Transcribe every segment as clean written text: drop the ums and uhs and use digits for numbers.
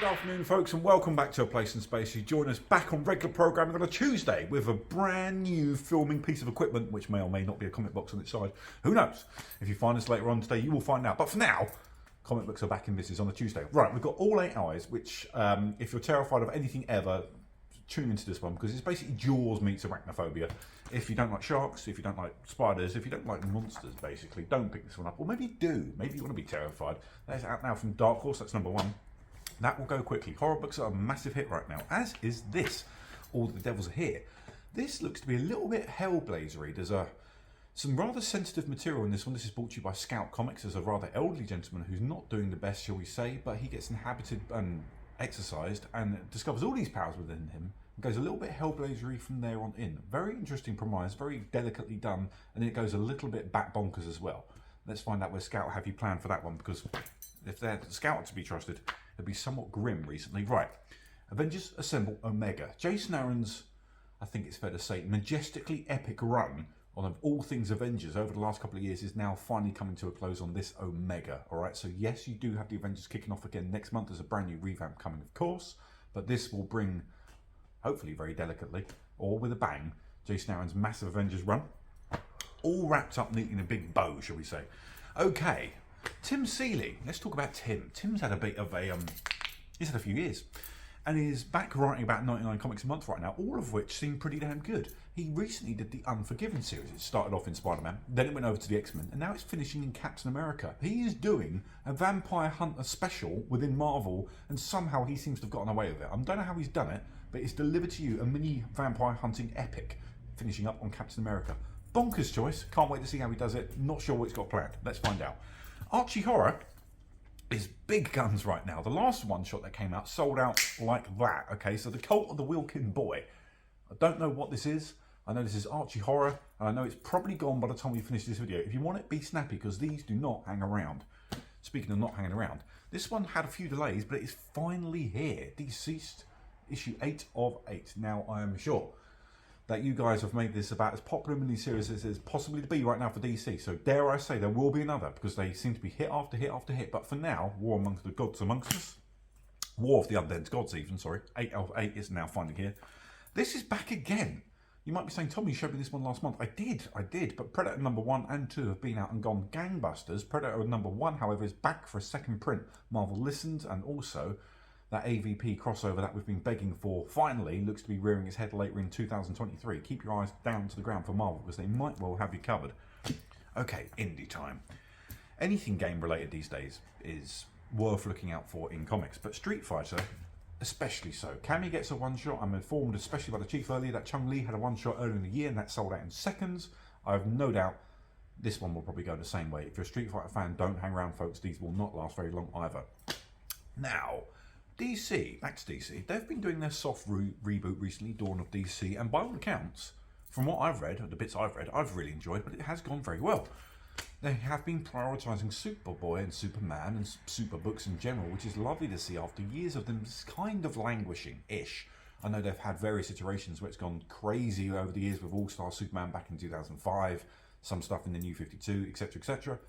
afternoon, folks, and welcome back to A Place in Space. You join us back on regular programming on a Tuesday with a brand new filming piece of equipment, which may or may not be a comic box on its side. Who knows? If you find us later on today, you will find out. But for now, comic books are back in business on a Tuesday. Right, we've got All 8 Eyes, which, if you're terrified of anything ever, tune into this one because it's basically Jaws meets arachnophobia. If you don't like sharks, if you don't like spiders, if you don't like monsters, basically, don't pick this one up. Or maybe you do. Maybe you want to be terrified. That's out now from Dark Horse. That's number one. That will go quickly. Horror books are a massive hit right now, as is this. All the Devils Are Here. This looks to be a little bit Hellblazery. There's some rather sensitive material in this one. This is brought to you by Scout Comics. There's a rather elderly gentleman who's not doing the best, shall we say, but he gets inhabited and exercised and discovers all these powers within him. It goes a little bit Hellblazery from there on in. Very interesting premise, very delicately done, and then it goes a little bit bat bonkers as well. Let's find out where Scout have you planned for that one, because if they're Scout to be trusted, it'd be somewhat grim recently. Right, Avengers Assemble Omega. Jason Aaron's, I think it's fair to say, majestically epic run on all things Avengers over the last couple of years is now finally coming to a close on this Omega. Alright, so yes, you do have the Avengers kicking off again next month. There's a brand new revamp coming, of course, but this will bring, hopefully very delicately, or with a bang, Jason Aaron's massive Avengers run, all wrapped up neatly in a big bow, shall we say. Okay, Tim Seeley. Let's talk about Tim. Tim's had a bit of a, he's had a few years, and he's back writing about 99 comics a month right now, all of which seem pretty damn good. He recently did the Unforgiven series. It started off in Spider-Man, then it went over to the X-Men, and now it's finishing in Captain America. He is doing a Vampire Hunter special within Marvel, and somehow he seems to have gotten away with it. I don't know how he's done it, but it's delivered to you a mini vampire hunting epic, finishing up on Captain America. Bonkers choice. Can't wait to see how he does it. Not sure what he's got planned. Let's find out. Archie Horror is big guns right now. The last one shot that came out sold out like that. Okay, so the Cult of the Wilkin Boy. I don't know what this is. I know this is Archie Horror, and I know it's probably gone by the time we finish this video. If you want it, be snappy, because these do not hang around. Speaking of not hanging around, this one had a few delays, but it is finally here. Deceased, issue 8 of 8. Now, I am sure that you guys have made this about as popular a miniseries as is possibly to be right now for DC. So dare I say there will be another, because they seem to be hit after hit after hit. But for now, War Amongst the Gods Amongst Us, War of the Undead Gods even, sorry, 8 of 8 is now finally here. This is back again. You might be saying, Tommy, you showed me this one last month. I did, but Predator number 1 and 2 have been out and gone gangbusters. Predator number 1, however, is back for a second print. Marvel listened, and also that AVP crossover that we've been begging for finally looks to be rearing its head later in 2023. Keep your eyes down to the ground for Marvel, because they might well have you covered. Okay, indie time. Anything game related these days is worth looking out for in comics, but Street Fighter especially so. Cammy gets a one-shot. I'm informed, especially by the chief earlier, that Chung Lee had a one-shot earlier in the year and that sold out in seconds. I have no doubt this one will probably go the same way. If you're a Street Fighter fan, don't hang around, folks. These will not last very long either. Now, DC, back to DC, they've been doing their soft reboot recently, Dawn of DC, and by all accounts, from what I've read, the bits I've read, I've really enjoyed, but it has gone very well. They have been prioritising Superboy and Superman and super books in general, which is lovely to see after years of them kind of languishing-ish. I know they've had various iterations where it's gone crazy over the years with All-Star Superman back in 2005, some stuff in the New 52, etc, etc.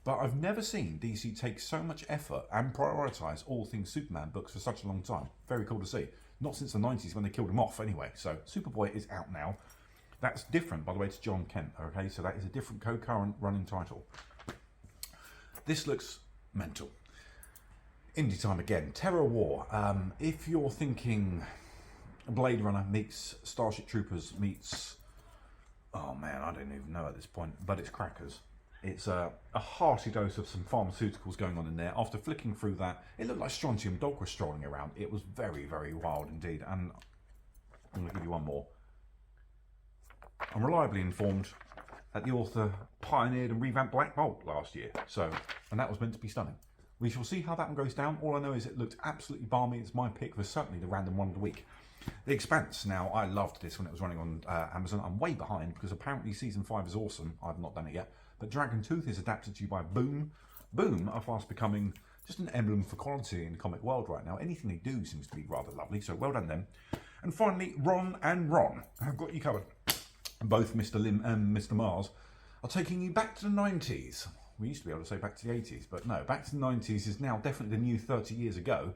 But I've never seen DC take so much effort and prioritise all things Superman books for such a long time. Very cool to see. Not since the 90s when they killed him off anyway. So Superboy is out now. That's different, by the way, to John Kent, okay? So that is a different concurrent running title. This looks mental. Indie time again. Terror War. If you're thinking Blade Runner meets Starship Troopers meets... Oh man, I don't even know at this point, but it's crackers. It's a hearty dose of some pharmaceuticals going on in there. After flicking through that, it looked like Strontium Dog was strolling around. It was very, very wild indeed. And I'm going to give you one more. I'm reliably informed that the author pioneered and revamped Black Bolt last year, and that was meant to be stunning. We shall see how that one goes down. All I know is it looked absolutely balmy. It's my pick for certainly the random one of the week. The Expanse. Now, I loved this when it was running on Amazon. I'm way behind because apparently season 5 is awesome. I've not done it yet. But Dragon Tooth is adapted to you by Boom. Boom are fast becoming just an emblem for quality in the comic world right now. Anything they do seems to be rather lovely, so well done them. And finally, Ron and Ron have got you covered. Both Mr. Lim and Mr. Mars are taking you back to the 90s. We used to be able to say back to the 80s, but no, back to the 90s is now definitely the new 30 years ago.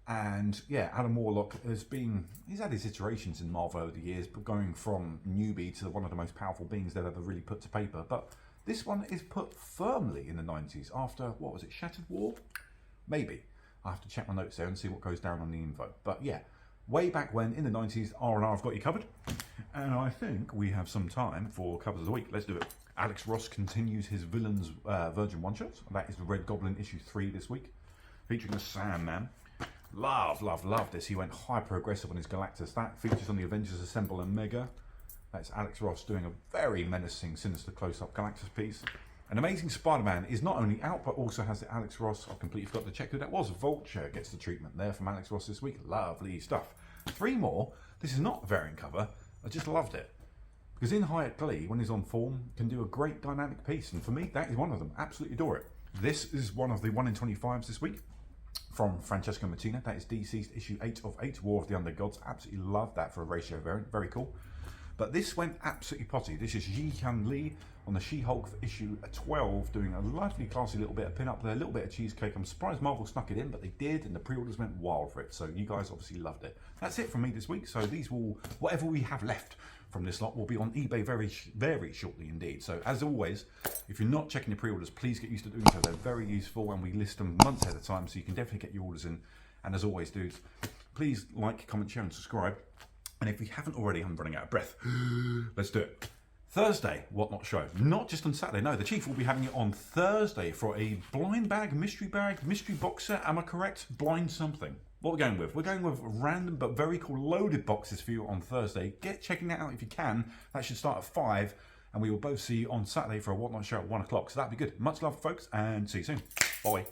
And yeah, Adam Warlock he's had his iterations in Marvel over the years, but going from newbie to one of the most powerful beings they've ever really put to paper. But this one is put firmly in the 90s after, what was it, Shattered War? Maybe. I have to check my notes there and see what goes down on the info. But yeah, way back when, in the 90s, R&R have got you covered. And I think we have some time for covers of the week. Let's do it. Alex Ross continues his Villains Virgin one-shots. That is the Red Goblin issue 3 this week, featuring the Sandman. Love this. He went hyper-aggressive on his Galactus. That features on the Avengers Assemble and Mega. That's Alex Ross doing a very menacing, sinister close-up Galactus piece. An Amazing Spider-Man is not only out, but also has the Alex Ross. I completely forgot to check who that was. Vulture gets the treatment there from Alex Ross this week. Lovely stuff. 3 more. This is not a variant cover. I just loved it. Because in Hyatt Glee, when he's on form, can do a great dynamic piece. And for me, that is one of them. Absolutely adore it. This is one of the 1 in 25s this week from Francesco Martina. That is DC's issue 8 of 8, War of the Undergods. Absolutely love that for a ratio variant. Very cool. But this went absolutely potty. This is Yi Hyun Lee on the She-Hulk for issue 12, doing a lovely, classy little bit of pin-up there, a little bit of cheesecake. I'm surprised Marvel snuck it in, but they did, and the pre-orders went wild for it. So you guys obviously loved it. That's it from me this week. So these will, whatever we have left from this lot, will be on eBay very, very shortly indeed. So as always, if you're not checking your pre-orders, please get used to doing so. They're very useful, and we list them months ahead of time, so you can definitely get your orders in. And as always, dudes, please like, comment, share, and subscribe. And if we haven't already, I'm running out of breath. Let's do it. Thursday, Whatnot show. Not just on Saturday, no. The Chief will be having it on Thursday for a blind bag, mystery box set. Am I correct? Blind something. What we're going with? We're going with random but very cool loaded boxes for you on Thursday. Get checking that out if you can. That should start at 5. And we will both see you on Saturday for a Whatnot show at 1 o'clock. So that'd be good. Much love, folks, and see you soon. Bye.